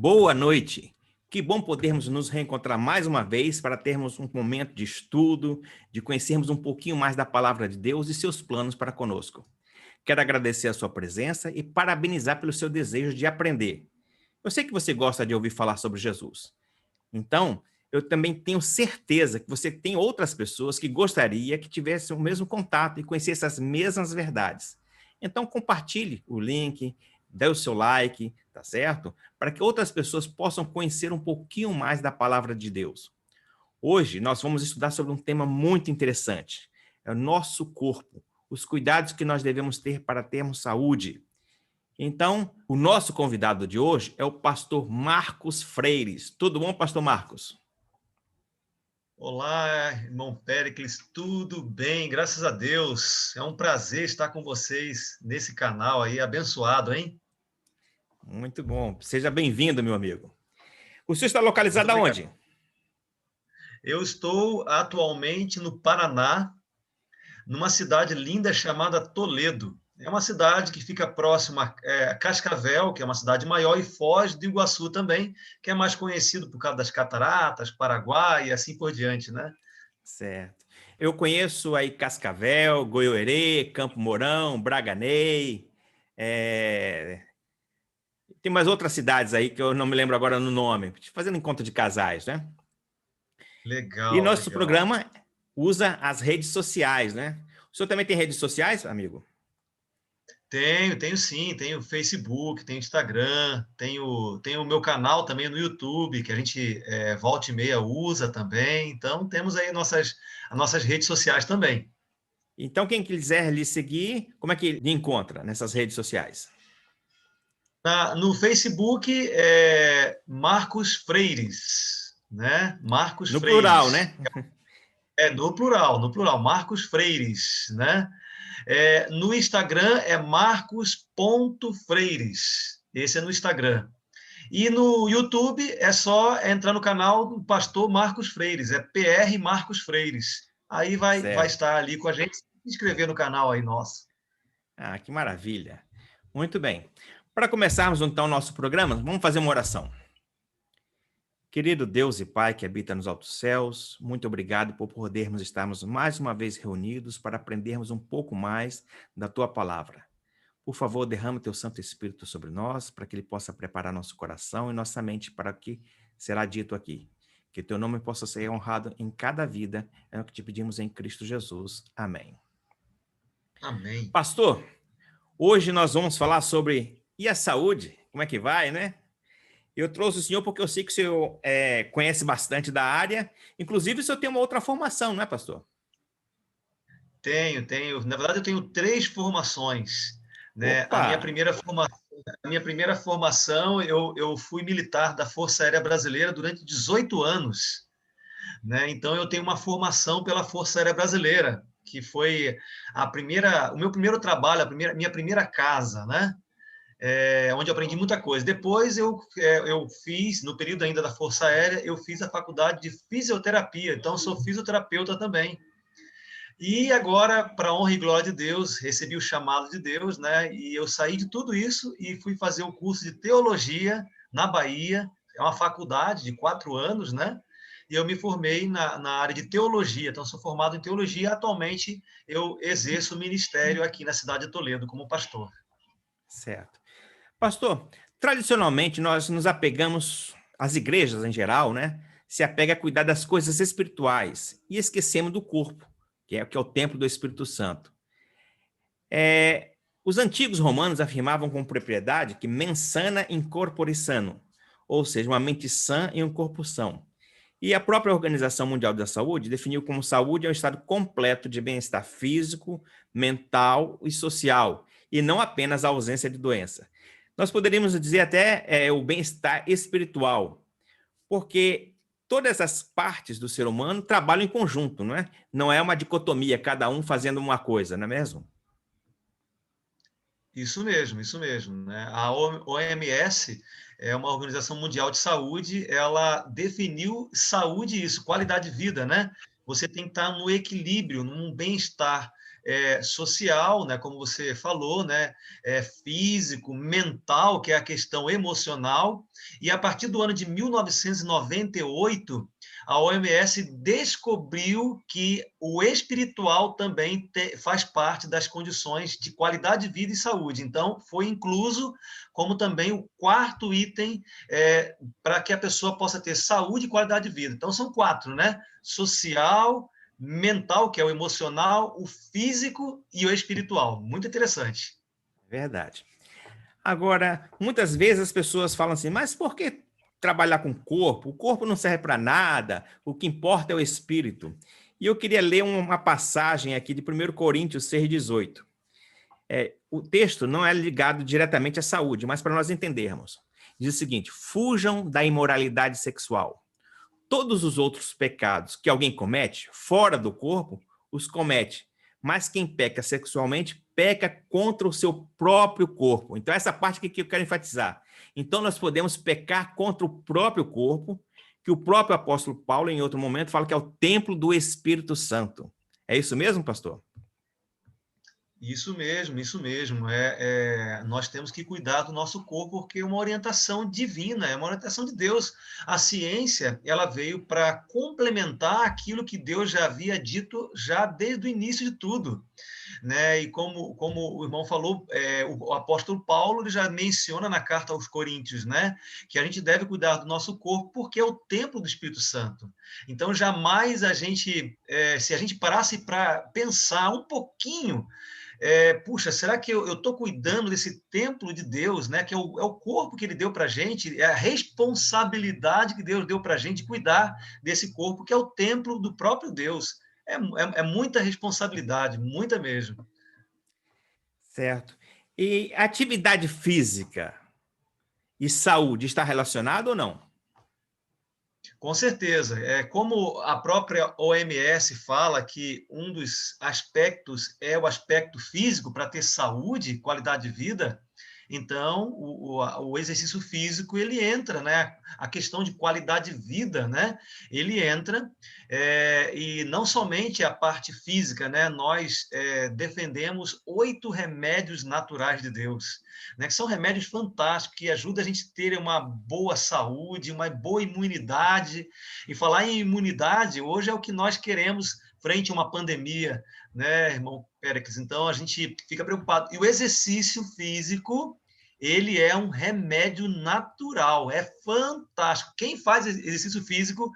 Boa noite. Que bom podermos nos reencontrar mais uma vez para termos um momento de estudo, de conhecermos um pouquinho mais da palavra de Deus e seus planos para conosco. Quero agradecer a sua presença e parabenizar pelo seu desejo de aprender. Eu sei que você gosta de ouvir falar sobre Jesus. Então, eu também tenho certeza que você tem outras pessoas que gostaria que tivessem o mesmo contato e conhecessem as mesmas verdades. Então, compartilhe o link, dê o seu like, tá certo? Para que outras pessoas possam conhecer um pouquinho mais da palavra de Deus. Hoje, nós vamos estudar sobre um tema muito interessante. É o nosso corpo, os cuidados que nós devemos ter para termos saúde. Então, o nosso convidado de hoje é o pastor Marcos Freires. Tudo bom, pastor Marcos? Olá, irmão Péricles, tudo bem? Graças a Deus. É um prazer estar com vocês nesse canal aí, abençoado, hein? Muito bom. Seja bem-vindo, meu amigo. O senhor está Muito localizado obrigado. aonde? Eu estou atualmente no Paraná, numa cidade linda chamada Toledo. É uma cidade que fica próxima a Cascavel, que é uma cidade maior, e Foz do Iguaçu também, que é mais conhecido por causa das cataratas, Paraguai e assim por diante, né? Certo. Eu conheço aí Cascavel, Goiôerê, Campo Mourão, Braganey. Tem mais outras cidades aí que eu não me lembro agora no nome, fazendo encontro de casais, né? E Legal, nosso legal. programa usa as redes sociais, né? O senhor também tem redes sociais, amigo? Tenho sim, tenho Facebook, tenho Instagram, tenho o meu canal também no YouTube, que a gente volta e meia usa também. Então, temos aí as nossas redes sociais também. Então, quem quiser lhe seguir, como é que lhe encontra nessas redes sociais? No Facebook, Marcos Freires, né? Marcos No plural, Freires. né? No plural, Marcos Freires, né? No Instagram é marcos.freires. Esse é no Instagram. E no YouTube é só entrar no canal do pastor Marcos Freires, é PR Marcos Freires. Aí vai Certo. estar ali com a gente, se inscrever no canal aí nosso. Ah, que maravilha. Muito bem. Para começarmos então o nosso programa, vamos fazer uma oração. Querido Deus e Pai que habita nos altos céus, muito obrigado por podermos estarmos mais uma vez reunidos para aprendermos um pouco mais da Tua palavra. Por favor, derrama Teu Santo Espírito sobre nós, para que Ele possa preparar nosso coração e nossa mente para o que será dito aqui. Que Teu nome possa ser honrado em cada vida, é o que te pedimos em Cristo Jesus. Amém. Amém. Pastor, hoje nós vamos falar sobre e a saúde, como é que vai, né? Eu trouxe o senhor porque eu sei que o senhor conhece bastante da área. Inclusive, o senhor tem uma outra formação, não é, pastor? Tenho. Na verdade, eu tenho 3 formações, né? Opa! A minha primeira formação, eu fui militar da Força Aérea Brasileira durante 18 anos, né? Então, eu tenho uma formação pela Força Aérea Brasileira, que foi o meu primeiro trabalho, minha primeira casa, né? Onde eu aprendi muita coisa. Depois eu fiz, no período ainda da Força Aérea, eu fiz a faculdade de fisioterapia, então sou fisioterapeuta também. E agora, para a honra e glória de Deus, recebi o chamado de Deus, né? E eu saí de tudo isso e fui fazer o curso de teologia na Bahia. É uma faculdade de 4 anos, né? E eu me formei na área de teologia. Então, sou formado em teologia e atualmente eu exerço o ministério aqui na cidade de Toledo como pastor. Certo. Pastor, tradicionalmente nós nos apegamos, as igrejas em geral, né? Se apega a cuidar das coisas espirituais e esquecemos do corpo, que é o templo do Espírito Santo. Os antigos romanos afirmavam com propriedade que mens sana in corpore sano, ou seja, uma mente sã e um corpo são. E a própria Organização Mundial da Saúde definiu como saúde é um estado completo de bem-estar físico, mental e social, e não apenas a ausência de doença. Nós poderíamos dizer até o bem-estar espiritual, porque todas as partes do ser humano trabalham em conjunto, não é? Não é uma dicotomia, cada um fazendo uma coisa, não é mesmo? Isso mesmo, né? A OMS é uma Organização Mundial de Saúde, ela definiu saúde isso, qualidade de vida, né? Você tem que estar no equilíbrio, num bem-estar social, né, como você falou, né, físico, mental, que é a questão emocional, e a partir do ano de 1998, a OMS descobriu que o espiritual também faz parte das condições de qualidade de vida e saúde. Então, foi incluso como também o quarto item para que a pessoa possa ter saúde e qualidade de vida. Então, são quatro, né? Social, mental, que é o emocional, o físico e o espiritual. Muito interessante. Verdade. Agora, muitas vezes as pessoas falam assim, mas por que trabalhar com o corpo? O corpo não serve para nada, o que importa é o espírito. E eu queria ler uma passagem aqui de 1 Coríntios 6,18. O texto não é ligado diretamente à saúde, mas para nós entendermos. Diz o seguinte: fujam da imoralidade sexual. Todos os outros pecados que alguém comete fora do corpo, os comete. Mas quem peca sexualmente, peca contra o seu próprio corpo. Então, essa parte que eu quero enfatizar. Então, nós podemos pecar contra o próprio corpo, que o próprio apóstolo Paulo, em outro momento, fala que é o templo do Espírito Santo. É isso mesmo, pastor? Isso mesmo, isso mesmo. Nós temos que cuidar do nosso corpo porque é uma orientação divina, é uma orientação de Deus. A ciência, ela veio para complementar aquilo que Deus já havia dito já desde o início de tudo, né? E como o irmão falou, o apóstolo Paulo ele já menciona na carta aos Coríntios, né? Que a gente deve cuidar do nosso corpo porque é o templo do Espírito Santo. Então, jamais se a gente parasse para pensar um pouquinho puxa, será que eu estou cuidando desse templo de Deus, né? Que é o corpo que ele deu para a gente, é a responsabilidade que Deus deu para a gente de cuidar desse corpo, que é o templo do próprio Deus. É muita responsabilidade, muita mesmo. Certo. E atividade física e saúde está relacionado ou não? Com certeza. Como a própria OMS fala que um dos aspectos é o aspecto físico para ter saúde, qualidade de vida, então o exercício físico ele entra, né? A questão de qualidade de vida, né? Ele entra e não somente a parte física, né? Nós defendemos 8 remédios naturais de Deus, né? Que são remédios fantásticos que ajudam a gente a ter uma boa saúde, uma boa imunidade. E falar em imunidade hoje é o que nós queremos frente a uma pandemia, né, irmão Péricles? Então a gente fica preocupado. E o exercício físico, ele é um remédio natural, é fantástico. Quem faz exercício físico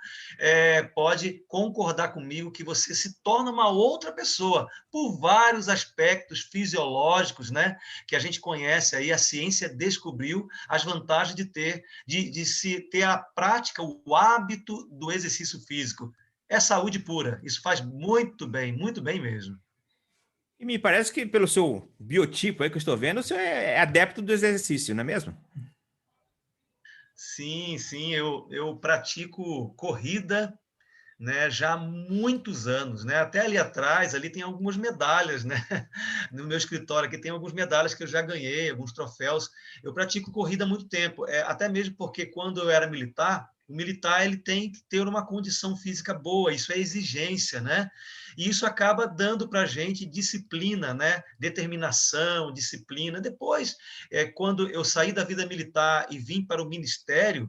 pode concordar comigo que você se torna uma outra pessoa por vários aspectos fisiológicos, né? Que a gente conhece aí, a ciência descobriu as vantagens de se ter a prática, o hábito do exercício físico. É saúde pura. Isso faz muito bem mesmo. E me parece que pelo seu biotipo aí que eu estou vendo, você é adepto do exercício, não é mesmo? Sim, sim, eu pratico corrida, né, já há muitos anos, né? Até ali atrás, ali tem algumas medalhas, né? No meu escritório aqui tem algumas medalhas que eu já ganhei, alguns troféus. Eu pratico corrida há muito tempo, até mesmo porque quando eu era militar, o militar ele tem que ter uma condição física boa, isso é exigência, né? E isso acaba dando para a gente disciplina, né? Determinação, disciplina. Depois, quando eu saí da vida militar e vim para o ministério,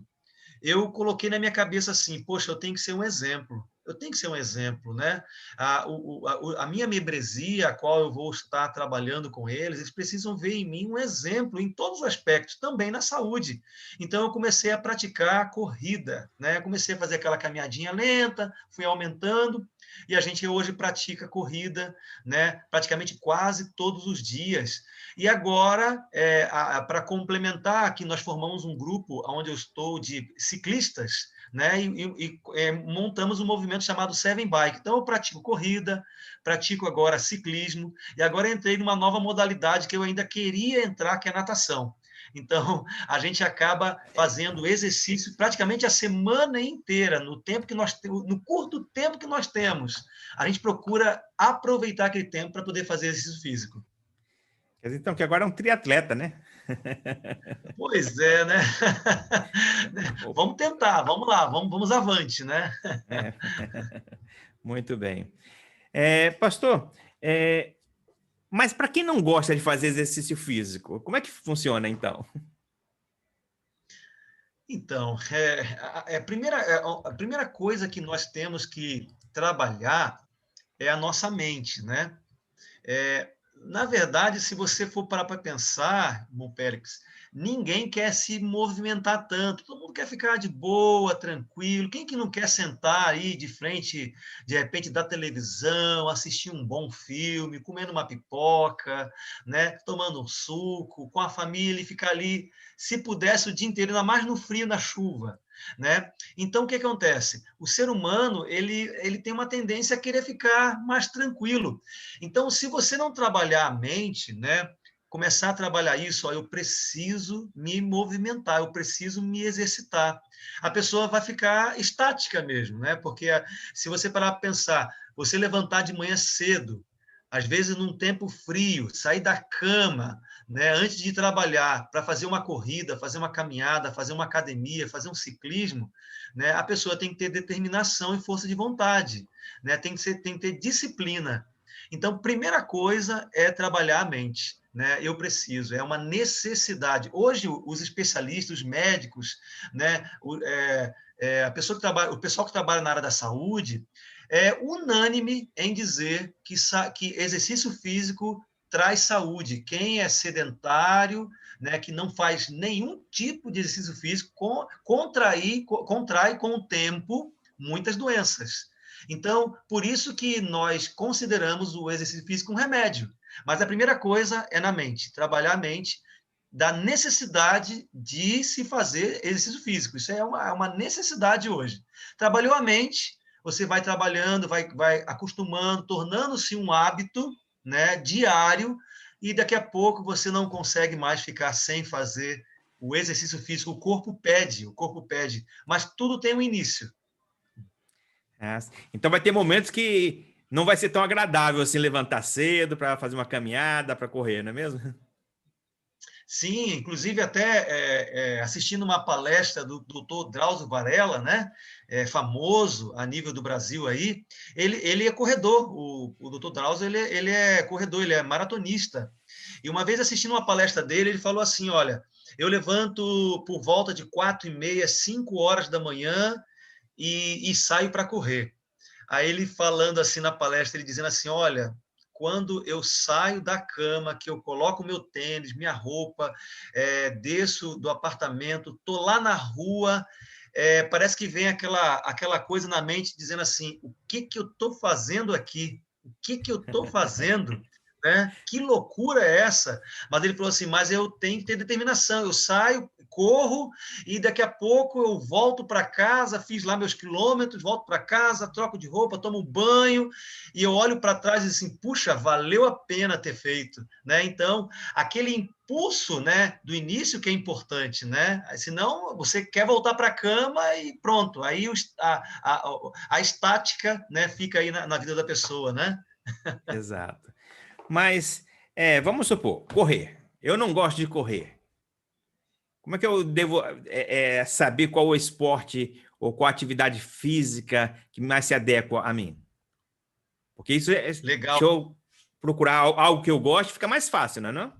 eu coloquei na minha cabeça assim, poxa, eu tenho que ser um exemplo. Eu tenho que ser um exemplo, né? A minha membresia, a qual eu vou estar trabalhando com eles, eles precisam ver em mim um exemplo em todos os aspectos, também na saúde. Então, eu comecei a praticar corrida, né? Comecei a fazer aquela caminhadinha lenta, fui aumentando, e a gente hoje pratica corrida, né? Praticamente quase todos os dias. E agora, para complementar, aqui nós formamos um grupo onde eu estou de ciclistas, né? E montamos um movimento chamado Seven Bike. Então, eu pratico corrida, pratico agora ciclismo, e agora entrei numa nova modalidade que eu ainda queria entrar, que é a natação. Então, a gente acaba fazendo exercício praticamente a semana inteira, no curto tempo que nós temos. A gente procura aproveitar aquele tempo para poder fazer exercício físico. Quer dizer, então, que agora é um triatleta, né? Pois é, né? Vamos tentar, vamos lá, vamos avante, né? É. Muito bem. Pastor, Mas para quem não gosta de fazer exercício físico, como é que funciona então? Então, a primeira coisa que nós temos que trabalhar é a nossa mente, né? Na verdade, se você for parar para pensar, irmão Périx, ninguém quer se movimentar tanto, todo mundo quer ficar de boa, tranquilo. Quem que não quer sentar aí de frente, de repente, da televisão, assistir um bom filme, comendo uma pipoca, né? Tomando um suco, com a família e ficar ali, se pudesse, o dia inteiro, ainda mais no frio, na chuva, né? Então, o que acontece? O ser humano, ele tem uma tendência a querer ficar mais tranquilo. Então, se você não trabalhar a mente, né, começar a trabalhar isso, ó, eu preciso me movimentar, eu preciso me exercitar. A pessoa vai ficar estática mesmo, né? Porque se você parar para pensar, você levantar de manhã cedo, às vezes num tempo frio, sair da cama, né, antes de trabalhar, para fazer uma corrida, fazer uma caminhada, fazer uma academia, fazer um ciclismo, né, a pessoa tem que ter determinação e força de vontade, né? Tem que ter disciplina. Então, primeira coisa é trabalhar a mente, né? Eu preciso, é uma necessidade. Hoje, os especialistas, os médicos, né? A pessoa que trabalha, o pessoal que trabalha na área da saúde é unânime em dizer que exercício físico traz saúde. Quem é sedentário, né, que não faz nenhum tipo de exercício físico, contrai com o tempo muitas doenças. Então, por isso que nós consideramos o exercício físico um remédio. Mas a primeira coisa é na mente, trabalhar a mente da necessidade de se fazer exercício físico. Isso é uma necessidade hoje. Trabalhou a mente, você vai trabalhando, vai acostumando, tornando-se um hábito, né, diário, e daqui a pouco você não consegue mais ficar sem fazer o exercício físico. O corpo pede, mas tudo tem um início. Ah, então vai ter momentos que não vai ser tão agradável assim levantar cedo para fazer uma caminhada, para correr, não é mesmo? Sim, inclusive até assistindo uma palestra do Dr. Drauzio Varela, né, famoso a nível do Brasil aí, ele é corredor, o Dr. Drauzio ele é corredor, ele é maratonista. E uma vez assistindo uma palestra dele, ele falou assim, olha, eu levanto por volta de 4h30, 5 horas da manhã e saio para correr. Aí ele falando assim na palestra, ele dizendo assim, olha, quando eu saio da cama, que eu coloco meu tênis, minha roupa, desço do apartamento, tô lá na rua, parece que vem aquela coisa na mente dizendo assim, o que que eu estou fazendo aqui? O que que eu estou fazendo? Né? Que loucura é essa? Mas ele falou assim, mas eu tenho que ter determinação, eu saio, corro, e daqui a pouco eu volto para casa, fiz lá meus quilômetros, volto para casa, troco de roupa, tomo um banho, e eu olho para trás e assim, puxa, valeu a pena ter feito, né? Então, aquele impulso, né, do início que é importante, né? Senão você quer voltar para a cama e pronto, aí a estática, né, fica aí na vida da pessoa, né? Exato. Mas vamos supor, correr. Eu não gosto de correr. Como é que eu devo saber qual o esporte ou qual a atividade física que mais se adequa a mim? Porque isso Legal. se eu procurar algo que eu gosto, fica mais fácil, não é não?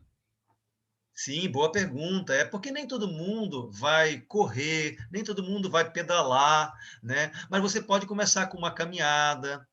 Sim, boa pergunta. É porque nem todo mundo vai correr, nem todo mundo vai pedalar, né? Mas você pode começar com uma caminhada,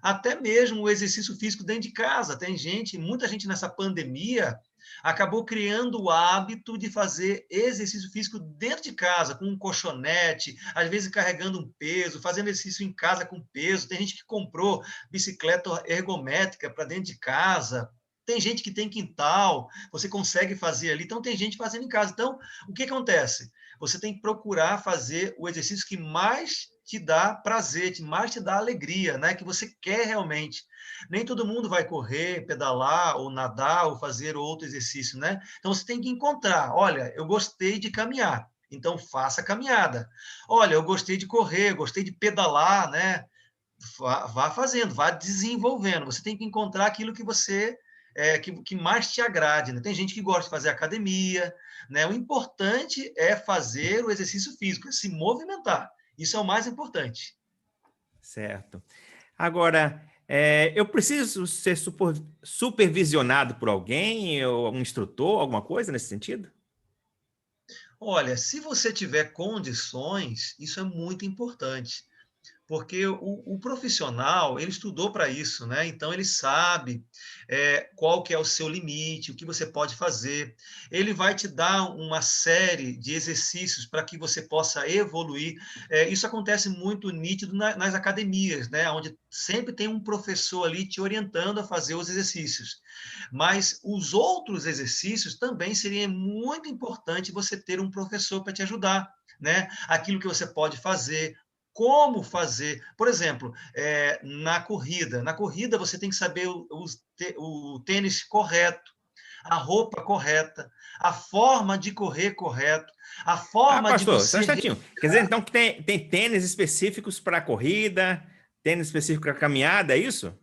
até mesmo o exercício físico dentro de casa. Tem gente, muita gente nessa pandemia acabou criando o hábito de fazer exercício físico dentro de casa, com um colchonete, às vezes carregando um peso, fazendo exercício em casa com peso. Tem gente que comprou bicicleta ergométrica para dentro de casa. Tem gente que tem quintal, você consegue fazer ali, então tem gente fazendo em casa. Então, o que acontece? Você tem que procurar fazer o exercício que mais te dá prazer, que mais te dá alegria, né? Que você quer realmente. Nem todo mundo vai correr, pedalar, ou nadar, ou fazer outro exercício, né? Então você tem que encontrar. Olha, eu gostei de caminhar, então faça a caminhada. Olha, eu gostei de correr, gostei de pedalar, né? Vá fazendo, vá desenvolvendo. Você tem que encontrar aquilo que você que mais te agrade. Né? Tem gente que gosta de fazer academia. Né? O importante é fazer o exercício físico, é se movimentar. Isso é o mais importante. Certo. Agora, Eu preciso ser supervisionado por alguém, ou um instrutor, alguma coisa nesse sentido? Olha, se você tiver condições, isso é muito importante. Porque o profissional, ele estudou para isso, né? Então ele sabe qual que é o seu limite, o que você pode fazer. Ele vai te dar uma série de exercícios para que você possa evoluir. Isso acontece muito nítido nas academias, né? Onde sempre tem um professor ali te orientando a fazer os exercícios. Mas os outros exercícios também seria muito importante você ter um professor para te ajudar, né? Aquilo que você pode fazer, como fazer. Por exemplo, na corrida. Na corrida, você tem que saber o tênis correto, a roupa correta, a forma de correr correto, a Ah, forma de pastor, só um você. instantinho. Quer dizer, então, que tem tênis específicos para corrida, tênis específico para caminhada, é isso?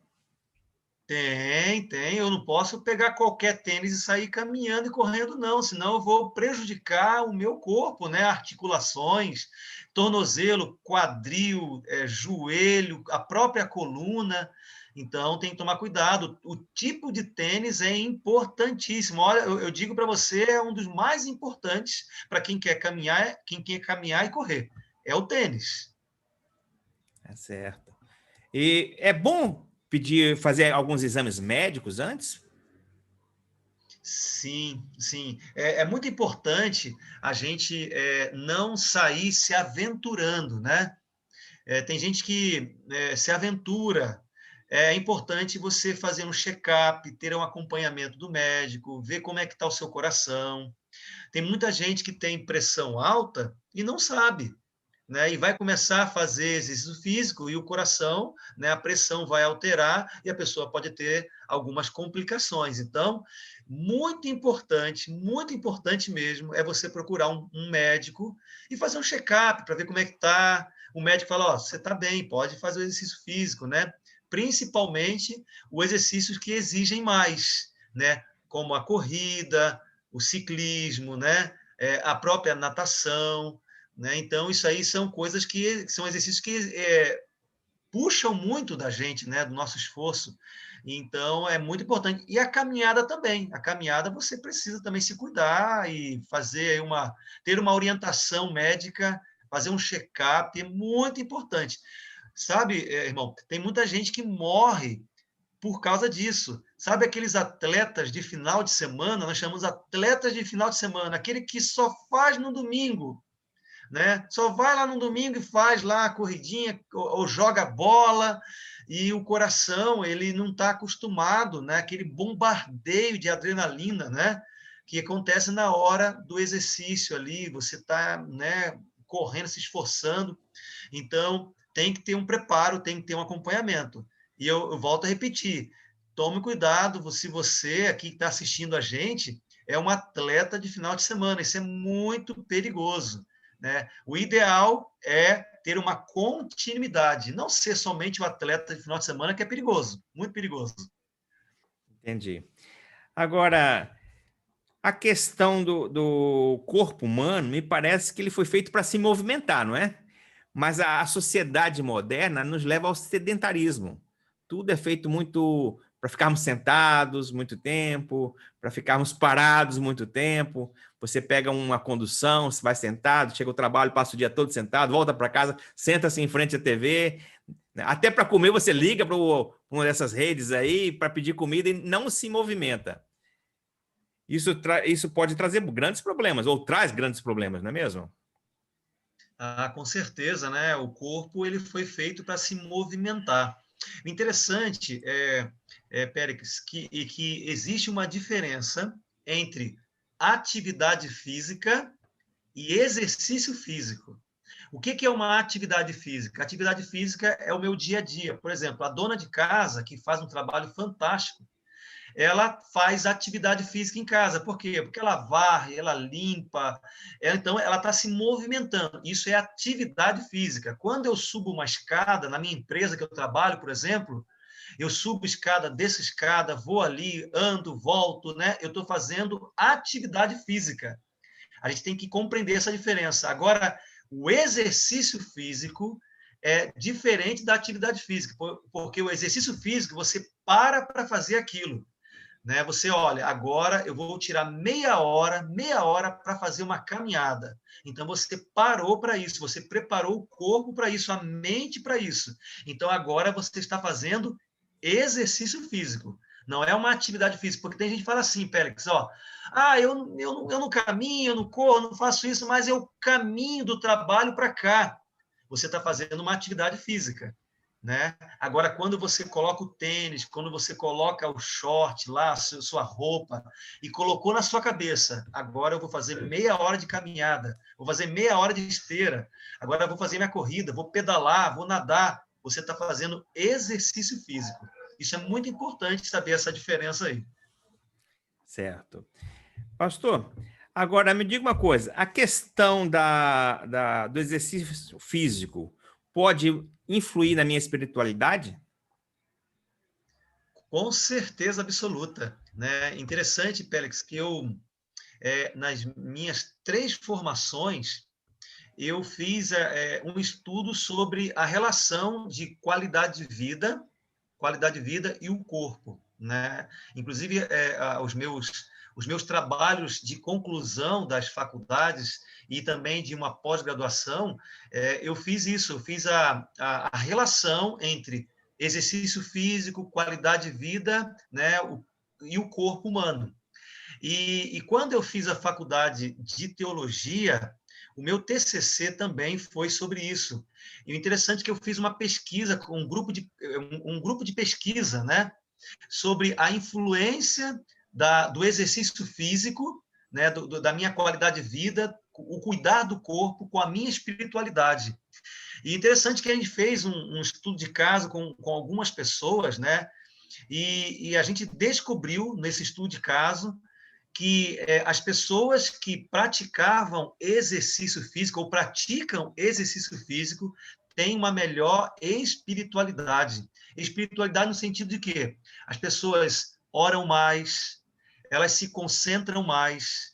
Tem. Eu não posso pegar qualquer tênis e sair caminhando e correndo, não, senão eu vou prejudicar o meu corpo, né? Articulações, tornozelo, quadril, joelho, a própria coluna. Então, tem que tomar cuidado. O tipo de tênis é importantíssimo. Olha, eu digo para você, é um dos mais importantes para quem quer caminhar e correr. É o tênis. É certo. E é bom fazer alguns exames médicos antes? Sim, sim. É muito importante a gente não sair se aventurando, né? Tem gente que se aventura. É importante você fazer um check-up, ter um acompanhamento do médico, ver como é que está o seu coração. Tem muita gente que tem pressão alta e não sabe, né? E vai começar a fazer exercício físico e o coração, né, a pressão vai alterar e a pessoa pode ter algumas complicações. Então, muito importante mesmo é você procurar um médico e fazer um check-up para ver como é que está. O médico fala, ó, você está bem, pode fazer o exercício físico, né? Principalmente os exercícios que exigem mais, né? Como a corrida, o ciclismo, né? A própria natação, né? Então, isso aí são coisas que são exercícios que puxam muito da gente, né? Do nosso esforço. Então, é muito importante. E a caminhada também. A caminhada você precisa também se cuidar e ter uma orientação médica, fazer um check-up, é muito importante. Sabe, irmão, tem muita gente que morre por causa disso. Sabe aqueles atletas de final de semana? Nós chamamos atletas de final de semana, aquele que só faz no domingo, né? Só vai lá no domingo e faz lá a corridinha ou joga bola e o coração ele não está acostumado, né? Aquele bombardeio de adrenalina, né? Que acontece na hora do exercício ali, você está, né? Correndo, se esforçando, então tem que ter um preparo, tem que ter um acompanhamento. E eu volto a repetir, tome cuidado se você aqui que está assistindo a gente é um atleta de final de semana, isso é muito perigoso, né? O ideal é ter uma continuidade, não ser somente o atleta de final de semana, que é perigoso, muito perigoso. Entendi. Agora, a questão do corpo humano, me parece que ele foi feito para se movimentar, não é? Mas a sociedade moderna nos leva ao sedentarismo. Tudo é feito muito para ficarmos sentados muito tempo, para ficarmos parados muito tempo. Você pega uma condução, você vai sentado, chega ao trabalho, passa o dia todo sentado, volta para casa, senta-se em frente à TV. Até para comer, você liga para uma dessas redes aí para pedir comida e não se movimenta. Isso pode trazer grandes problemas, ou traz grandes problemas, não é mesmo? Ah, com certeza, né? O corpo ele foi feito para se movimentar. O interessante Péricles, que existe uma diferença entre atividade física e exercício físico. O que é uma atividade física? Atividade física é o meu dia a dia. Por exemplo, a dona de casa, que faz um trabalho fantástico, ela faz atividade física em casa. Por quê? Porque ela varre, ela limpa, então ela está se movimentando. Isso é atividade física. Quando eu subo uma escada, na minha empresa que eu trabalho, por exemplo, eu subo escada, desço escada, vou ali, ando, volto, né? Eu estou fazendo atividade física. A gente tem que compreender essa diferença. Agora, o exercício físico é diferente da atividade física, porque o exercício físico, você para fazer aquilo. Né? Você, olha, agora eu vou tirar meia hora para fazer uma caminhada. Então, você parou para isso, você preparou o corpo para isso, a mente para isso. Então, agora você está fazendo exercício físico. Não é uma atividade física, porque tem gente que fala assim, Pélix, ó, eu não caminho, eu não corro, eu não faço isso, mas eu caminho do trabalho para cá. Você está fazendo uma atividade física. Né? Agora, quando você coloca o tênis, quando você coloca o short lá, sua roupa, e colocou na sua cabeça, agora eu vou fazer meia hora de caminhada, vou fazer meia hora de esteira, agora eu vou fazer minha corrida, vou pedalar, vou nadar, você está fazendo exercício físico. Isso é muito importante saber essa diferença aí. Certo. Pastor, agora me diga uma coisa, a questão do exercício físico pode influir na minha espiritualidade? Com certeza absoluta. Né? Interessante, Pélix, que eu, nas minhas 3 formações, eu fiz um estudo sobre a relação de qualidade de vida e o corpo. Né? Inclusive, os meus trabalhos de conclusão das faculdades e também de uma pós-graduação, eu fiz isso, eu fiz a relação entre exercício físico, qualidade de vida, né, e o corpo humano. E quando eu fiz a faculdade de teologia, o meu TCC também foi sobre isso. E o interessante é que eu fiz uma pesquisa com um grupo de pesquisa, né, sobre a influência do exercício físico, né, da minha qualidade de vida, o cuidar do corpo com a minha espiritualidade. E interessante que a gente fez um estudo de caso com algumas pessoas, né, e a gente descobriu nesse estudo de caso que as pessoas que praticavam exercício físico ou praticam exercício físico têm uma melhor espiritualidade. Espiritualidade no sentido de que as pessoas oram mais, elas se concentram mais,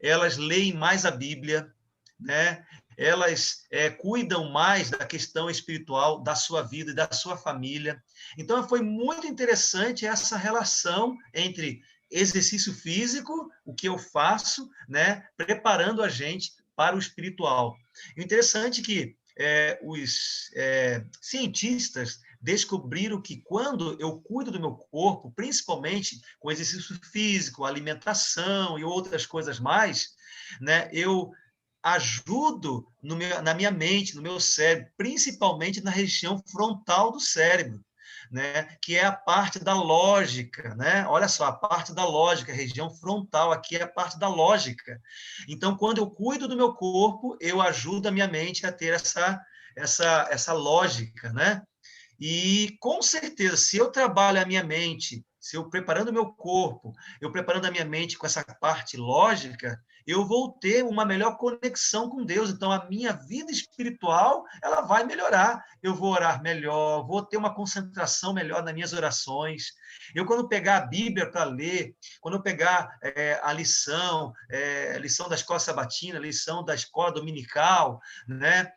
elas leem mais a Bíblia, né? Elas cuidam mais da questão espiritual da sua vida e da sua família. Então, foi muito interessante essa relação entre exercício físico, o que eu faço, né, preparando a gente para o espiritual. E o interessante é que os cientistas descobriram que quando eu cuido do meu corpo, principalmente com exercício físico, alimentação e outras coisas mais, né, eu ajudo na minha mente, no meu cérebro, principalmente na região frontal do cérebro, né? Que é a parte da lógica, né? Olha só, a parte da lógica, a região frontal aqui é a parte da lógica. Então, quando eu cuido do meu corpo, eu ajudo a minha mente a ter essa lógica, né? E, com certeza, se eu trabalho a minha mente, se eu preparando o meu corpo, eu preparando a minha mente com essa parte lógica, eu vou ter uma melhor conexão com Deus. Então, a minha vida espiritual, ela vai melhorar. Eu vou orar melhor, vou ter uma concentração melhor nas minhas orações. Eu, quando pegar a Bíblia para ler, quando eu pegar a lição da escola sabatina, a lição da escola dominical, né?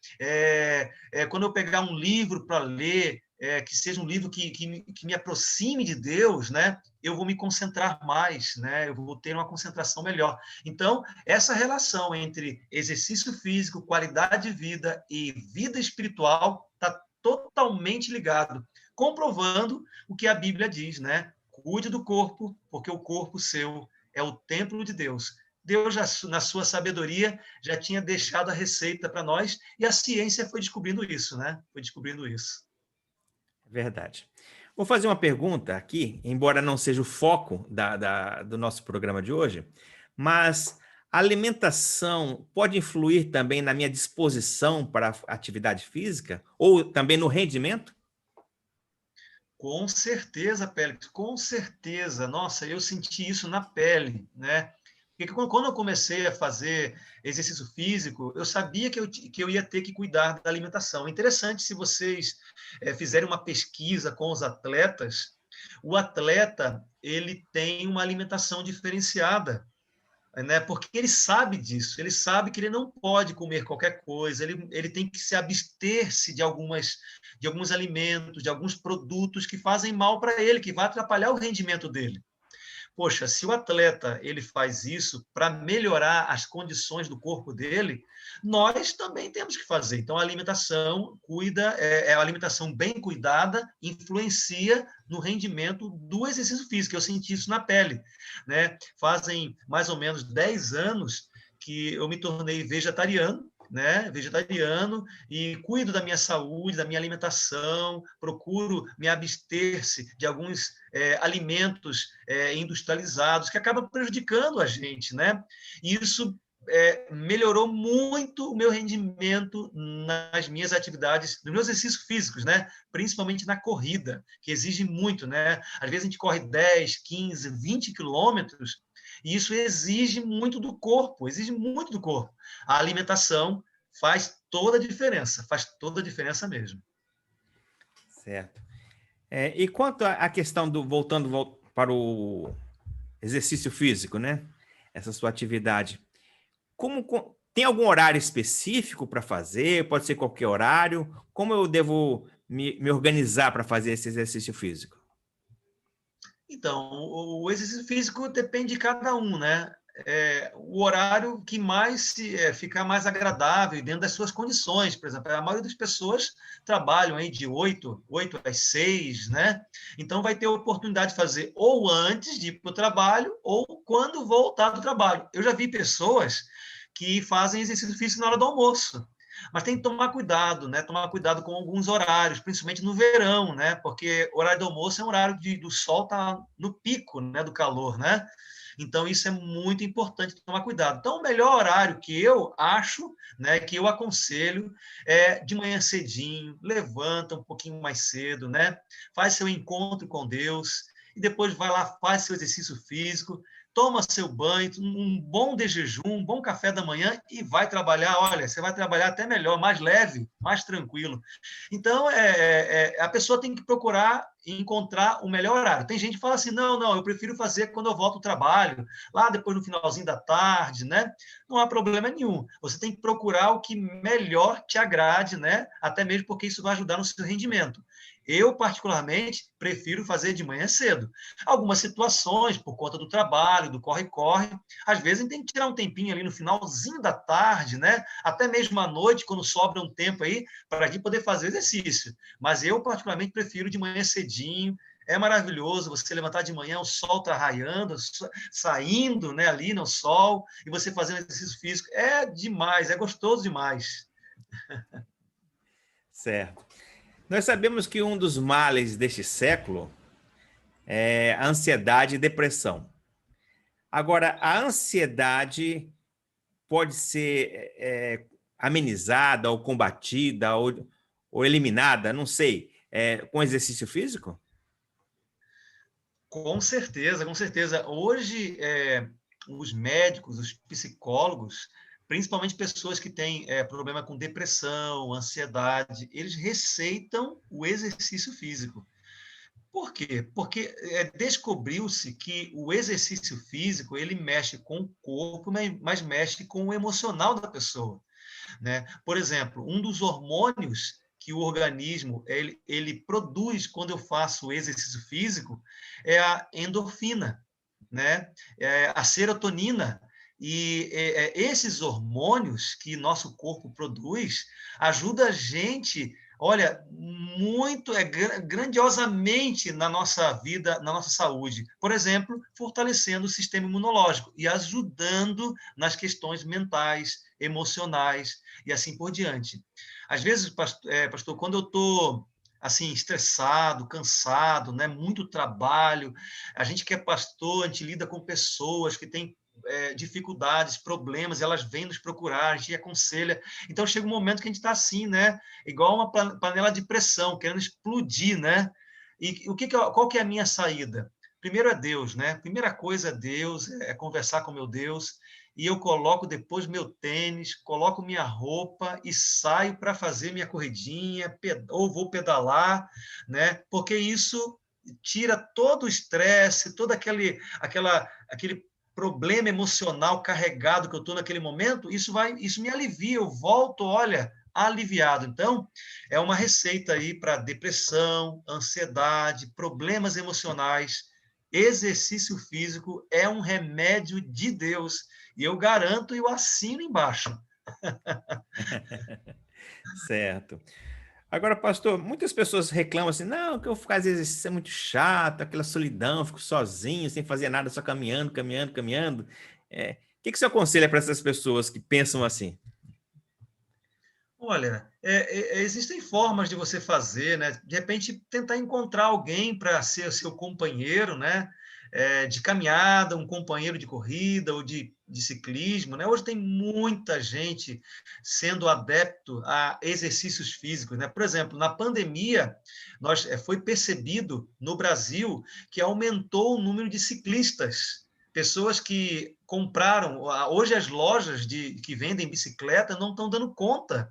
Quando eu pegar um livro para ler, que seja um livro que me aproxime de Deus, né? Eu vou me concentrar mais, né? Eu vou ter uma concentração melhor. Então, essa relação entre exercício físico, qualidade de vida e vida espiritual está totalmente ligado, comprovando o que a Bíblia diz, né? Cuide do corpo, porque o corpo seu é o templo de Deus. Deus, já, na sua sabedoria, já tinha deixado a receita para nós e a ciência foi descobrindo isso, né? Foi descobrindo isso. Verdade. Vou fazer uma pergunta aqui, embora não seja o foco do nosso programa de hoje, mas a alimentação pode influir também na minha disposição para a atividade física ou também no rendimento? Com certeza, Pélix, com certeza. Nossa, eu senti isso na pele, né? Porque quando eu comecei a fazer exercício físico, eu sabia que eu ia ter que cuidar da alimentação. Interessante, se vocês fizerem uma pesquisa com os atletas, o atleta ele tem uma alimentação diferenciada, né? Porque ele sabe disso, ele sabe que ele não pode comer qualquer coisa, ele tem que se abster-se de alguns alimentos, de alguns produtos que fazem mal para ele, que vai atrapalhar o rendimento dele. Poxa, se o atleta ele faz isso para melhorar as condições do corpo dele, nós também temos que fazer. Então, a alimentação a alimentação bem cuidada influencia no rendimento do exercício físico. Eu senti isso na pele, né? Fazem mais ou menos 10 anos que eu me tornei vegetariano, né, vegetariano, e cuido da minha saúde, da minha alimentação, procuro me abster-se de alguns alimentos industrializados que acabam prejudicando a gente, né? E isso melhorou muito o meu rendimento nas minhas atividades, nos meus exercícios físicos, né? Principalmente na corrida, que exige muito, né? Às vezes a gente corre 10, 15, 20 quilômetros e isso exige muito do corpo. A alimentação faz toda a diferença, faz toda a diferença mesmo. Certo. E quanto à questão voltando para o exercício físico, né? Essa sua atividade. Tem algum horário específico para fazer? Pode ser qualquer horário? Como eu devo me organizar para fazer esse exercício físico? Então, o exercício físico depende de cada um, né? O horário que ficar mais agradável dentro das suas condições. Por exemplo, a maioria das pessoas trabalham aí de 8 às 6, né? Então, vai ter a oportunidade de fazer ou antes de ir para o trabalho ou quando voltar do trabalho. Eu já vi pessoas que fazem exercício físico na hora do almoço. Mas tem que tomar cuidado, né? Tomar cuidado com alguns horários, principalmente no verão, né? Porque o horário do almoço é um horário do sol tá no pico, né? Do calor, né? Então, isso é muito importante tomar cuidado. Então, o melhor horário que eu acho, né, que eu aconselho, é de manhã cedinho, levanta um pouquinho mais cedo, né? Faz seu encontro com Deus e depois vai lá, faz seu exercício físico, toma seu banho, um bom de jejum, um bom café da manhã e vai trabalhar. Olha, você vai trabalhar até melhor, mais leve, mais tranquilo. Então, a pessoa tem que procurar encontrar o melhor horário. Tem gente que fala assim, não, eu prefiro fazer quando eu volto do trabalho, lá depois no finalzinho da tarde, né? Não há problema nenhum. Você tem que procurar o que melhor te agrade, né? Até mesmo porque isso vai ajudar no seu rendimento. Eu, particularmente, prefiro fazer de manhã cedo. Algumas situações, por conta do trabalho, do corre-corre, às vezes a gente tem que tirar um tempinho ali no finalzinho da tarde, né? Até mesmo à noite, quando sobra um tempo aí, para a gente poder fazer exercício. Mas eu, particularmente, prefiro de manhã cedinho. É maravilhoso você levantar de manhã, o sol está raiando, saindo, né, ali no sol, e você fazendo exercício físico. É demais, é gostoso demais. Certo. Nós sabemos que um dos males deste século é a ansiedade e depressão. Agora, a ansiedade pode ser amenizada ou combatida ou eliminada, não sei, com exercício físico? Com certeza, com certeza. Hoje, os médicos, os psicólogos, principalmente pessoas que têm problema com depressão, ansiedade, eles receitam o exercício físico. Por quê? Porque descobriu-se que o exercício físico ele mexe com o corpo, mas mexe com o emocional da pessoa, né? Por exemplo, um dos hormônios que o organismo ele produz quando eu faço exercício físico é a endorfina, né? A serotonina. E esses hormônios que nosso corpo produz ajuda a gente, olha, muito, grandiosamente na nossa vida, na nossa saúde. Por exemplo, fortalecendo o sistema imunológico e ajudando nas questões mentais, emocionais e assim por diante. Às vezes, pastor, quando eu estou assim estressado, cansado, né, muito trabalho, a gente que é pastor, a gente lida com pessoas que têm dificuldades, problemas, elas vêm nos procurar, a gente aconselha. Então chega um momento que a gente está assim, né? Igual uma panela de pressão, querendo explodir, né? E qual que é a minha saída? Primeiro é Deus, né? Primeira coisa é Deus, é conversar com meu Deus. E eu coloco depois meu tênis, coloco minha roupa e saio para fazer minha corridinha, ou vou pedalar, né? Porque isso tira todo o estresse, todo aquele problema emocional carregado que eu estou naquele momento, isso me alivia, eu volto, olha, aliviado. Então, é uma receita aí para depressão, ansiedade, problemas emocionais. Exercício físico é um remédio de Deus, e eu garanto e eu assino embaixo. Certo. Agora, pastor, muitas pessoas reclamam assim, não, que eu fazer exercício é muito chato, aquela solidão, fico sozinho, sem fazer nada, só caminhando, caminhando, caminhando. O que você aconselha para essas pessoas que pensam assim? Olha, existem formas de você fazer, né? De repente, tentar encontrar alguém para ser o seu companheiro, né? De caminhada, um companheiro de corrida ou de ciclismo, né? Hoje tem muita gente sendo adepto a exercícios físicos, né? Por exemplo, na pandemia, foi percebido no Brasil que aumentou o número de ciclistas. Pessoas que compraram. Hoje, as lojas que vendem bicicleta não estão dando conta.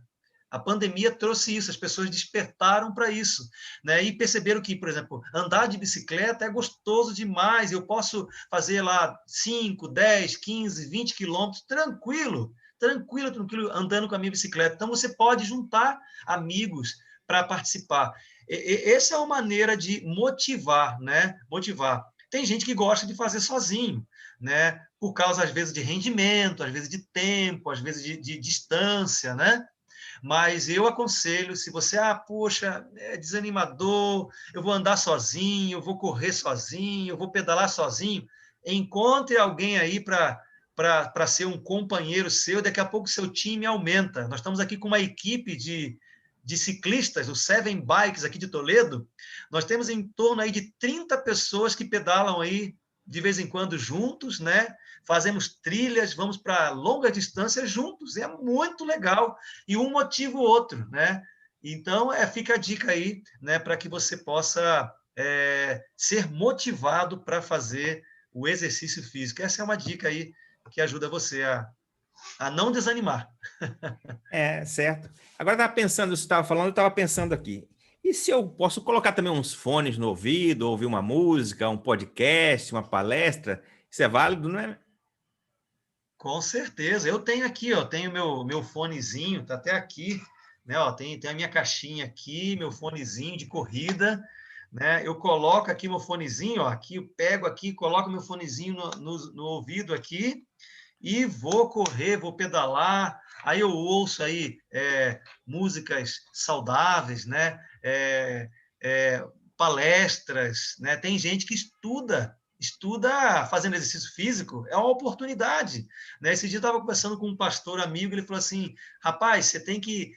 A pandemia trouxe isso, as pessoas despertaram para isso, né? E perceberam que, por exemplo, andar de bicicleta é gostoso demais, eu posso fazer lá 5, 10, 15, 20 quilômetros tranquilo, tranquilo, tranquilo, andando com a minha bicicleta. Então, você pode juntar amigos para participar. Essa é uma maneira de motivar, né? Motivar. Tem gente que gosta de fazer sozinho, né? Por causa, às vezes, de rendimento, às vezes de tempo, às vezes de distância, né? Mas eu aconselho, se você, poxa, é desanimador, eu vou andar sozinho, eu vou correr sozinho, eu vou pedalar sozinho, encontre alguém aí para ser um companheiro seu, daqui a pouco seu time aumenta. Nós estamos aqui com uma equipe de ciclistas, o Seven Bikes aqui de Toledo, nós temos em torno aí de 30 pessoas que pedalam aí de vez em quando juntos, né? Fazemos trilhas, vamos para longas distâncias juntos, é muito legal, e um motiva o outro, né? Então, fica a dica aí, né, para que você possa ser motivado para fazer o exercício físico. Essa é uma dica aí que ajuda você a não desanimar. Certo. Agora, eu estava pensando, você estava falando, eu estava pensando aqui. E se eu posso colocar também uns fones no ouvido, ouvir uma música, um podcast, uma palestra? Isso é válido, não é? Com certeza. Eu tenho aqui, ó, tenho meu fonezinho, tá até aqui, né? Ó, tem a minha caixinha aqui, meu fonezinho de corrida, né? Eu coloco aqui meu fonezinho, ó, aqui eu pego aqui, coloco meu fonezinho no ouvido aqui e vou correr, vou pedalar. Aí eu ouço aí músicas saudáveis, né? Palestras, né? Tem gente que estuda fazendo exercício físico, é uma oportunidade, né? Esse dia eu estava conversando com um pastor amigo, ele falou assim, rapaz, você tem que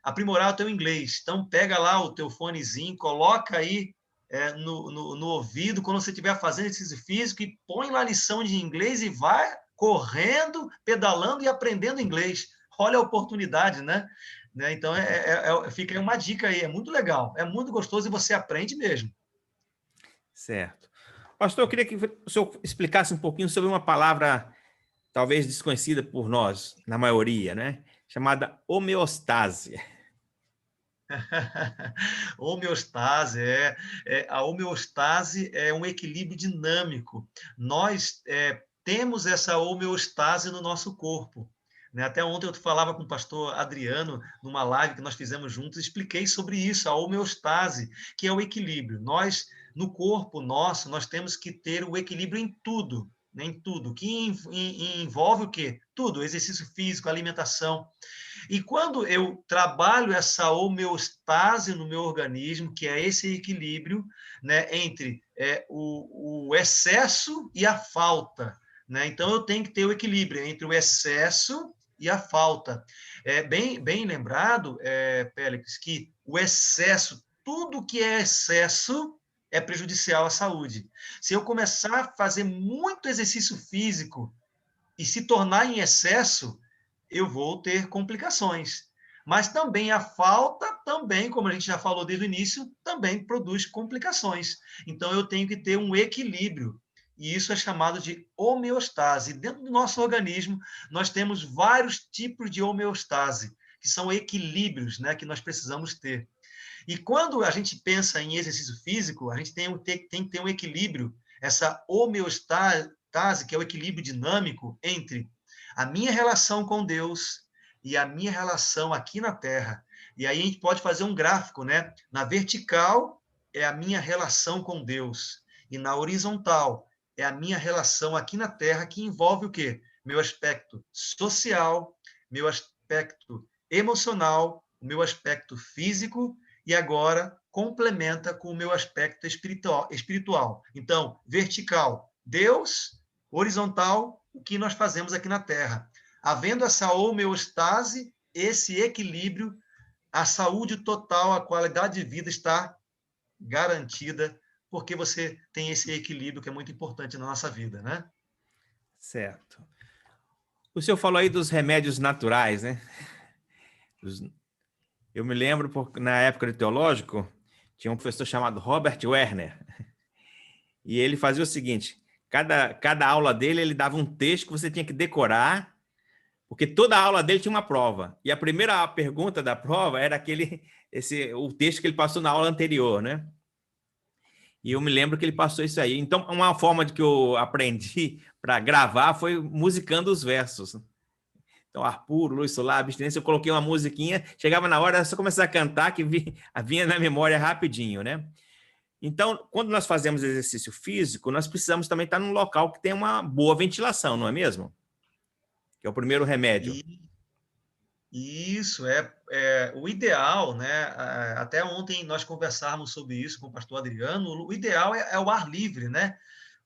aprimorar o teu inglês, então pega lá o teu fonezinho, coloca aí no ouvido, quando você estiver fazendo exercício físico, e põe lá a lição de inglês e vai correndo, pedalando e aprendendo inglês. Olha a oportunidade, né? Então, fica aí uma dica aí, é muito legal, é muito gostoso e você aprende mesmo. Certo. Pastor, eu queria que o senhor explicasse um pouquinho sobre uma palavra talvez desconhecida por nós, na maioria, né? Chamada homeostase. Homeostase, a homeostase é um equilíbrio dinâmico. Nós temos essa homeostase no nosso corpo. Né? Até ontem eu falava com o pastor Adriano, numa live que nós fizemos juntos, expliquei sobre isso, a homeostase, que é o equilíbrio. Nós, no corpo nosso, nós temos que ter o equilíbrio em tudo, né? Em tudo, que envolve o quê? Tudo, exercício físico, alimentação. E quando eu trabalho essa homeostase no meu organismo, que é esse equilíbrio, né, entre o excesso e a falta, né? Então, eu tenho que ter o equilíbrio entre o excesso e a falta. Bem lembrado, Pélix, que o excesso, tudo que é excesso é prejudicial à saúde. Se eu começar a fazer muito exercício físico e se tornar em excesso, eu vou ter complicações. Mas também a falta, também, como a gente já falou desde o início, também produz complicações. Então, eu tenho que ter um equilíbrio. E isso é chamado de homeostase. Dentro do nosso organismo, nós temos vários tipos de homeostase, que são equilíbrios, né, que nós precisamos ter. E quando a gente pensa em exercício físico, a gente tem que ter um equilíbrio. Essa homeostase homeostase, que é o equilíbrio dinâmico entre a minha relação com Deus e a minha relação aqui na Terra. E aí a gente pode fazer um gráfico, né? Na vertical é a minha relação com Deus e na horizontal é a minha relação aqui na Terra, que envolve o quê? Meu aspecto social, meu aspecto emocional, o meu aspecto físico e agora complementa com o meu aspecto espiritual. Então, vertical, Deus, horizontal, o que nós fazemos aqui na Terra. Havendo essa homeostase, esse equilíbrio, a saúde total, a qualidade de vida está garantida, porque você tem esse equilíbrio que é muito importante na nossa vida, né? Certo. O senhor falou aí dos remédios naturais, né? Eu me lembro, na época do teológico, tinha um professor chamado Robert Werner, e ele fazia o seguinte, cada aula dele, ele dava um texto que você tinha que decorar, porque toda aula dele tinha uma prova, e a primeira pergunta da prova era o texto que ele passou na aula anterior, né? E eu me lembro que ele passou isso aí. Então, uma forma de que eu aprendi para gravar foi musicando os versos. Então, ar puro, luz solar, abstinência, eu coloquei uma musiquinha, chegava na hora, era só começar a cantar, que vinha na memória rapidinho, né? Então, quando nós fazemos exercício físico, nós precisamos também estar num local que tenha uma boa ventilação, não é mesmo? Que é o primeiro remédio. Isso é o ideal, né? Até ontem nós conversávamos sobre isso com o pastor Adriano. O ideal é o ar livre, né?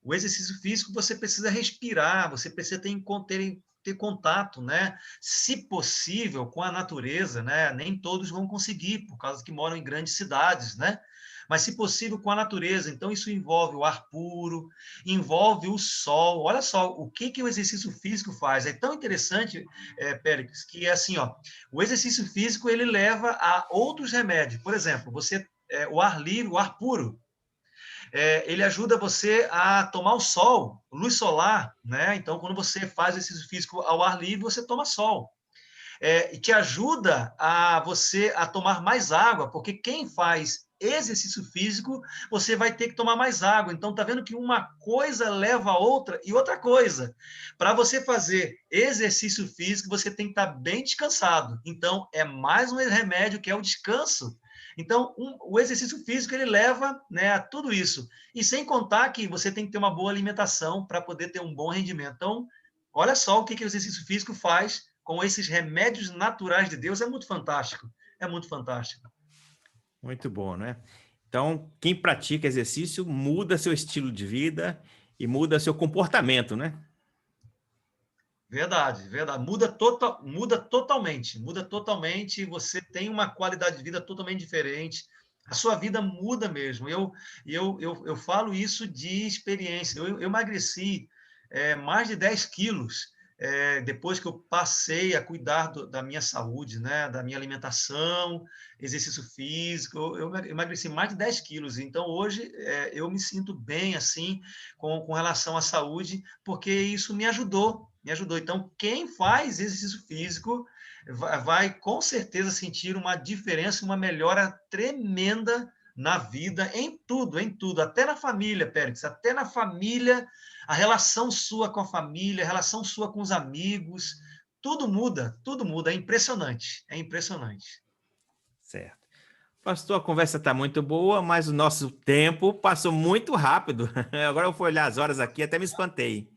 O exercício físico você precisa respirar, você precisa ter contato, né? Se possível, com a natureza, né? Nem todos vão conseguir, por causa que moram em grandes cidades, né? Mas, se possível, com a natureza. Então, isso envolve o ar puro, envolve o sol. Olha só, o que o exercício físico faz. É tão interessante, Péricles, que é assim, ó, o exercício físico ele leva a outros remédios. Por exemplo, o ar livre, o ar puro, ele ajuda você a tomar o sol, luz solar, né? Então, quando você faz exercício físico ao ar livre, você toma sol. E te ajuda a você a tomar mais água, porque quem faz exercício físico, você vai ter que tomar mais água. Então, tá vendo que uma coisa leva a outra e outra coisa. Para você fazer exercício físico, você tem que estar bem descansado. Então, é mais um remédio que é o descanso. Então, o exercício físico ele leva, né, a tudo isso. E sem contar que você tem que ter uma boa alimentação para poder ter um bom rendimento. Então, olha só o que o exercício físico faz com esses remédios naturais de Deus. É muito fantástico. É muito fantástico. Muito bom, né? Então, quem pratica exercício muda seu estilo de vida e muda seu comportamento, né? Verdade, verdade. Muda totalmente. Você tem uma qualidade de vida totalmente diferente. A sua vida muda mesmo. Eu falo isso de experiência. Eu emagreci mais de 10 quilos depois que eu passei a cuidar da minha saúde, né? Da minha alimentação, exercício físico. Eu emagreci mais de 10 quilos. Então, hoje, eu me sinto bem assim com relação à saúde, porque isso me ajudou. Me ajudou. Então, quem faz exercício físico vai com certeza sentir uma diferença, uma melhora tremenda na vida, em tudo, até na família, Pérez, até na família, a relação sua com a família, a relação sua com os amigos, tudo muda, é impressionante, é impressionante. Certo. Pastor, a conversa está muito boa, mas o nosso tempo passou muito rápido. Agora eu fui olhar as horas aqui, até me espantei.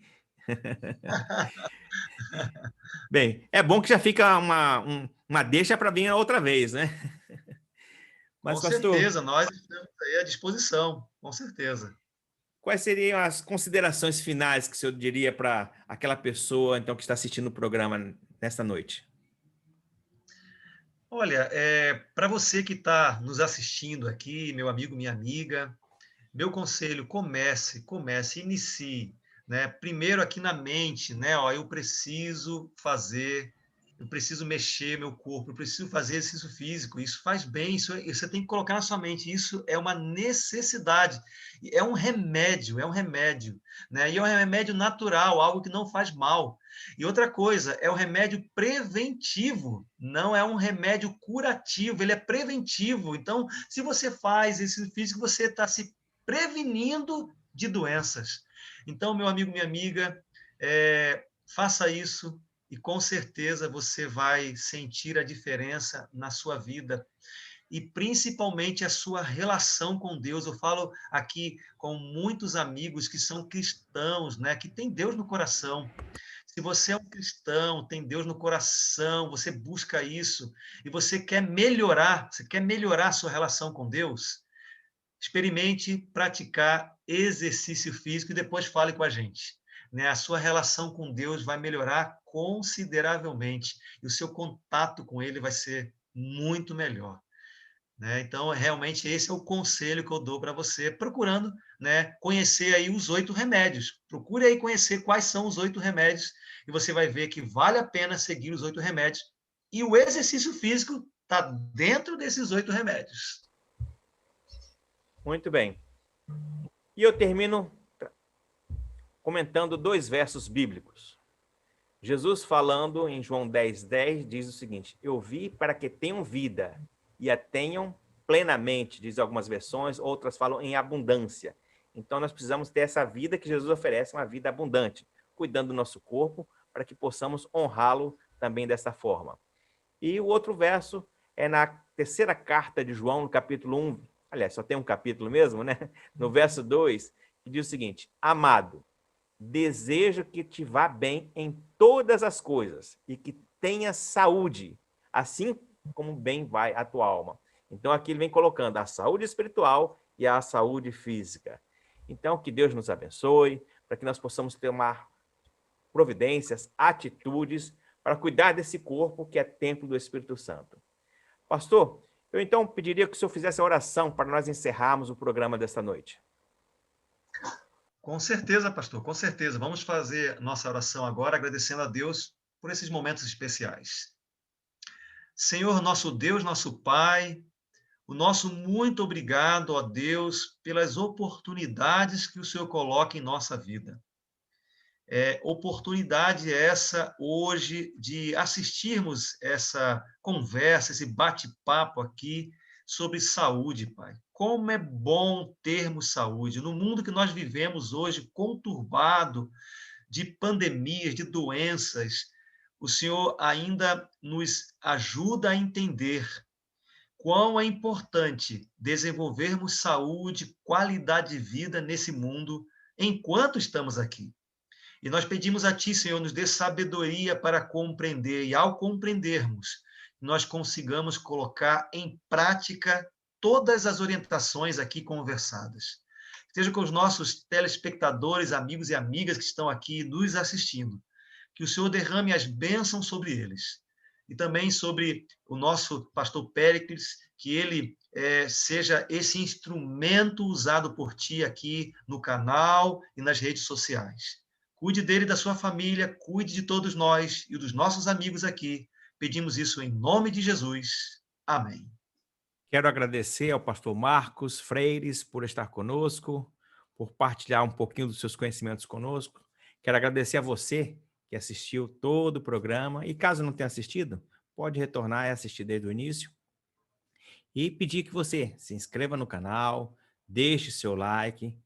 Bem, é bom que já fica uma deixa para vir outra vez, né? Com Mas, pastor, certeza, nós estamos aí à disposição, com certeza. quais seriam as considerações finais que o senhor diria para aquela pessoa então que está assistindo o programa nesta noite? Olha, para você que está nos assistindo aqui, meu amigo, minha amiga, meu conselho, inicie, né? Primeiro aqui na mente, né? Ó, eu preciso mexer meu corpo, eu preciso fazer exercício físico, isso faz bem, isso você tem que colocar na sua mente, isso é uma necessidade, é um remédio, né? E é um remédio natural, algo que não faz mal. E outra coisa, é um remédio preventivo, não é um remédio curativo, ele é preventivo. Então, se você faz exercício físico, você está se prevenindo de doenças. Então, meu amigo, minha amiga, faça isso e com certeza você vai sentir a diferença na sua vida e principalmente a sua relação com Deus. Eu falo aqui com muitos amigos que são cristãos, né, que têm Deus no coração. Se você é um cristão, tem Deus no coração, você busca isso e você quer melhorar a sua relação com Deus, experimente praticar exercício físico e depois fale com a gente. Né? A sua relação com Deus vai melhorar consideravelmente e o seu contato com Ele vai ser muito melhor. Né? Então, realmente, esse é o conselho que eu dou para você, procurando, né, conhecer aí os 8 remédios. Procure aí conhecer quais são os 8 remédios e você vai ver que vale a pena seguir os 8 remédios. E o exercício físico está dentro desses 8 remédios. Muito bem. E eu termino comentando 2 versos bíblicos. Jesus falando em João 10:10 diz o seguinte: eu vi para que tenham vida e a tenham plenamente, diz algumas versões, outras falam em abundância. Então nós precisamos ter essa vida que Jesus oferece, uma vida abundante, cuidando do nosso corpo, para que possamos honrá-lo também dessa forma. E o outro verso é na terceira carta de João, no capítulo 1, aliás, só tem um capítulo mesmo, né? No verso 2, que diz o seguinte: amado, desejo que te vá bem em todas as coisas e que tenha saúde, assim como bem vai a tua alma. Então, aqui ele vem colocando a saúde espiritual e a saúde física. Então, que Deus nos abençoe, para que nós possamos tomar providências, atitudes, para cuidar desse corpo que é templo do Espírito Santo. Pastor, eu então pediria que o senhor fizesse a oração para nós encerrarmos o programa desta noite. Com certeza, pastor, com certeza. Vamos fazer nossa oração agora, agradecendo a Deus por esses momentos especiais. Senhor, nosso Deus, nosso Pai, o nosso muito obrigado, ó Deus, pelas oportunidades que o Senhor coloca em nossa vida. Oportunidade essa hoje de assistirmos essa conversa, esse bate-papo aqui sobre saúde, Pai. Como é bom termos saúde. No mundo que nós vivemos hoje, conturbado de pandemias, de doenças, o Senhor ainda nos ajuda a entender quão é importante desenvolvermos saúde, qualidade de vida nesse mundo enquanto estamos aqui. E nós pedimos a Ti, Senhor, nos dê sabedoria para compreender, e ao compreendermos, nós consigamos colocar em prática todas as orientações aqui conversadas. Esteja com os nossos telespectadores, amigos e amigas que estão aqui nos assistindo. Que o Senhor derrame as bênçãos sobre eles. E também sobre o nosso pastor Péricles, que ele seja esse instrumento usado por Ti aqui no canal e nas redes sociais. Cuide dele e da sua família, cuide de todos nós e dos nossos amigos aqui. Pedimos isso em nome de Jesus. Amém. Quero agradecer ao pastor Marcos Freires por estar conosco, por partilhar um pouquinho dos seus conhecimentos conosco. Quero agradecer a você que assistiu todo o programa e caso não tenha assistido, pode retornar e assistir desde o início. E pedir que você se inscreva no canal, deixe seu like,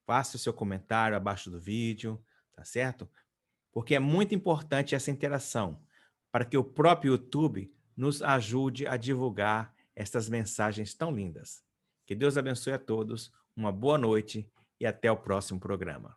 faça o seu comentário abaixo do vídeo, tá certo? Porque é muito importante essa interação para que o próprio YouTube nos ajude a divulgar estas mensagens tão lindas. Que Deus abençoe a todos, uma boa noite e até o próximo programa.